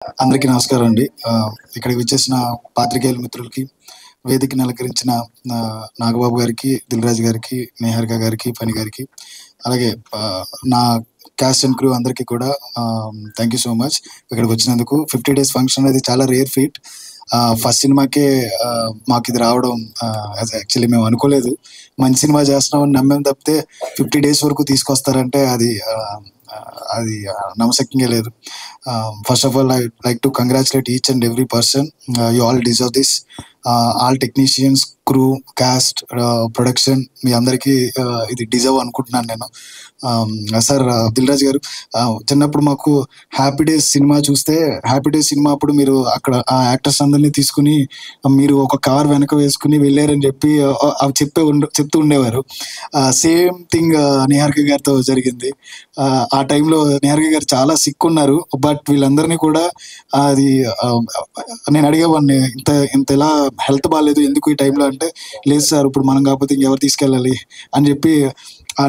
అందరికీ నమస్కారం అండి. ఇక్కడికి వచ్చేసిన పాత్రికేయుల మిత్రులకి, వేదికని అలంకరించిన నాగబాబు గారికి, దిల్ రాజు గారికి, నిహారిక గారికి, ఫణి గారికి, అలాగే నా క్యాస్ట్ అండ్ క్రూ అందరికీ కూడా థ్యాంక్ యూ సో మచ్. ఇక్కడికి వచ్చినందుకు 50 days ఫంక్షన్ అనేది చాలా రేర్ ఫీట్. ఫస్ట్ సినిమాకే మాకు ఇది రావడం యాక్చువల్లీ మేము అనుకోలేదు. మంచి సినిమా చేస్తున్నామని నమ్మేం తప్పితే 50 days వరకు తీసుకొస్తారంటే అది నమ్మశక్యంగా లేదు. First of all I like to congratulate each and every person. You all deserve this. All technicians, crew, cast, production, మీ అందరికీ ఇది డిజర్వ్ అనుకుంటున్నాను నేను. సార్ దిల్ రాజు గారు, చిన్నప్పుడు మాకు హ్యాపీ డేస్ సినిమా చూస్తే, హ్యాపీ డేస్ సినిమా అప్పుడు మీరు అక్కడ ఆ యాక్టర్స్ అందరినీ తీసుకుని మీరు ఒక కార్ వెనక వేసుకుని వెళ్ళారని చెప్పి అవి చెప్తూ ఉండేవారు. సేమ్ థింగ్ నిహారిక గారితో జరిగింది. ఆ టైంలో నిహారిక గారు చాలా సిక్ ఉన్నారు. బట్ వీళ్ళందరినీ కూడా అది నేను అడిగేవాడిని, ఇంత ఎలా హెల్త్ బాగాలేదు ఎందుకు ఈ టైంలో అంటే, లేదు సార్ ఇప్పుడు మనం కాకపోతే ఇంకెవరు తీసుకెళ్ళాలి అని చెప్పి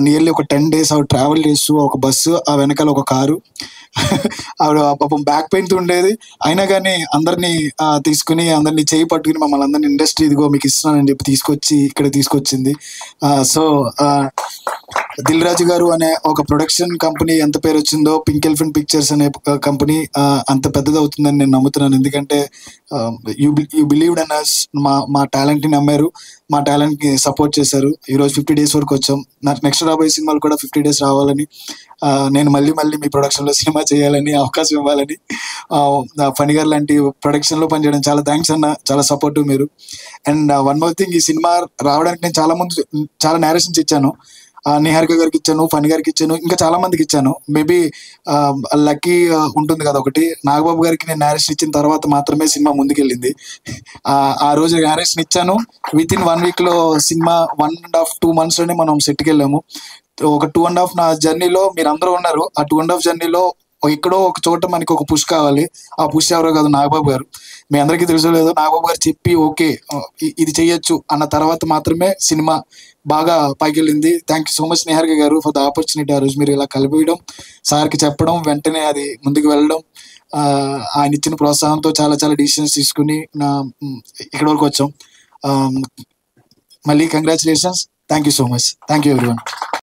నియర్లీ ఒక 10 days ఆవిడ ట్రావెల్ చేస్తూ ఒక బస్సు, ఆ వెనకాల ఒక కారు. ఆవిడ పాపం బ్యాక్ పెయిన్తో ఉండేది. అయినా కానీ అందరినీ తీసుకుని అందరినీ చేయి పట్టుకుని మమ్మల్ని అందరినీ ఇండస్ట్రీ ఇదిగో మీకు ఇస్తున్నానని చెప్పి తీసుకొచ్చి ఇక్కడ తీసుకొచ్చింది. సో దిల్ రాజు గారు అనే ఒక ప్రొడక్షన్ కంపెనీ ఎంత పేరు వచ్చిందో, పింక్ ఎలిఫెంట్ పిక్చర్స్ అనే కంపెనీ అంత పెద్దది అవుతుందని నేను నమ్ముతున్నాను. ఎందుకంటే యూ బిలీవ్డ్ ఇన్ us. మా టాలెంట్ని నమ్మారు, మా టాలెంట్కి సపోర్ట్ చేశారు. ఈరోజు 50 days వరకు వచ్చాం. నాకు నెక్స్ట్ రాబోయే సినిమాలు కూడా 50 days రావాలని, నేను మళ్ళీ మీ ప్రొడక్షన్లో సినిమా చేయాలని, అవకాశం ఇవ్వాలని. ఫణి గారు లాంటి ప్రొడక్షన్లో పనిచేయడం చాలా థ్యాంక్స్ అన్న, చాలా సపోర్టివ్ మీరు. అండ్ వన్ మోర్ థింగ్, ఈ సినిమా రావడానికి నేను చాలా నేరేషన్స్ ఇచ్చాను. నిహారిక గారికి ఇచ్చాను, ఫణి గారికి ఇచ్చాను, ఇంకా చాలా మందికి ఇచ్చాను. మేబీ లక్కీ ఉంటుంది కదా ఒకటి, నాగబాబు గారికి నేను నేరేషన్ ఇచ్చిన తర్వాత మాత్రమే సినిమా ముందుకెళ్ళింది. ఆ రోజు నేరేషన్ ఇచ్చాను, విత్ ఇన్ 1 week సినిమా 1.5 2 monthsలోనే మనం సెట్కి వెళ్ళాము. ఒక 2.5 నా జర్నీలో మీరు అందరూ ఉన్నారు. ఆ 2.5 జర్నీలో ఎక్కడో ఒక చోట మనకి ఒక పుష్ కావాలి. ఆ పుష్ ఎవరో కాదు, నాగబాబు గారు. మీ అందరికీ తెలుసో లేదో, నాగబాబు గారు చెప్పి ఓకే ఇది చెయ్యొచ్చు అన్న తర్వాత మాత్రమే సినిమా బాగా పైకి వెళ్ళింది. Thank you so much Niharika గారు ఫర్ ద ఆపర్చునిటీ. ఆ రోజు మీరు ఇలా కలిపియడం, సార్కి చెప్పడం, వెంటనే అది ముందుకు వెళ్ళడం, ఆయన ఇచ్చిన ప్రోత్సాహంతో చాలా డిసిషన్స్ తీసుకుని ఇక్కడ వరకు వచ్చాం. మళ్ళీ congratulations. Thank you so much. Thank you everyone.